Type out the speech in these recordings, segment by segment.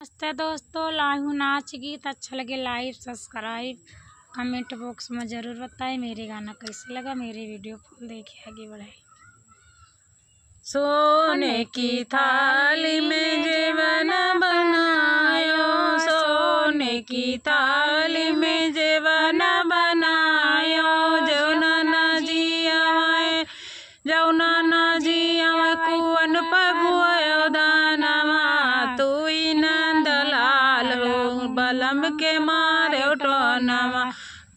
नमस्ते दोस्तों, लाइव नाच गीत अच्छा लगे लाइव सब्सक्राइब कमेंट बॉक्स में ज़रूर बताएं। मेरे गाना कैसे लगा, मेरे वीडियो फुल देखिए, आगे बढ़ाए। सोने की थाली में जीवन बनायो, सोने की थाली में जीवन बनायो। जौना न जिया कुवन पबुयो दानवा, तू ही नंदलाल हो बलम के मारे टोनवा,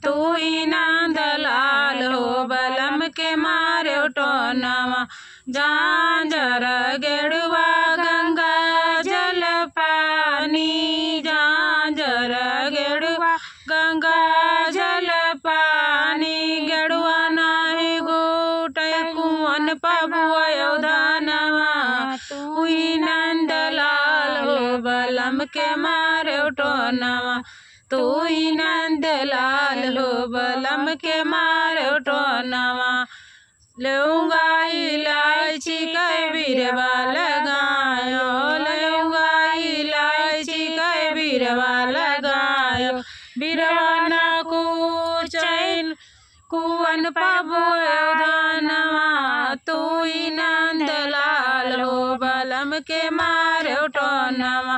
तू ही नंदलाल हो बलम के मारे टोनवा। झांझर गेड़ुआ गंगा जल पानी, झांझर गेड़ुआ गंगा जल पानी। गेड़ुआ नाही गोटे कुवन पबुयो दानवा, तू ही नंदलाल हो बलम के मारे टोनवा, तू ही नंदलाल हो बलम के मारे टोनवा। लौंगा इलायची के बिरवा लगायो, लौंगा इलायची के बिरवा लगायो। बिरवा न कुचैन कुवन पबुयो दानवा, तू ही नंदलाल हो बलम के मारे टोनवा,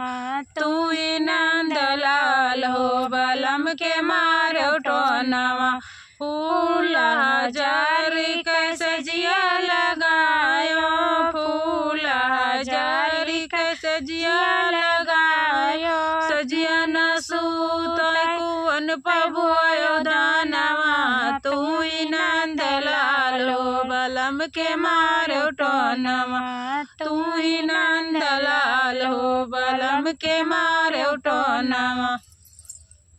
तू ही नंदलाल हो बलम के मारे टोनवा। फूल हजारी कैसे जिया लगायो, फूल हजारी कैसे जिया लगायो। सजिया न सूत कुवन पबुयो दानवा, तू ही नंदलाल हो बलम के मारे टोनवा, तू ही नंदलाल हो बलम के मारे टोनवा।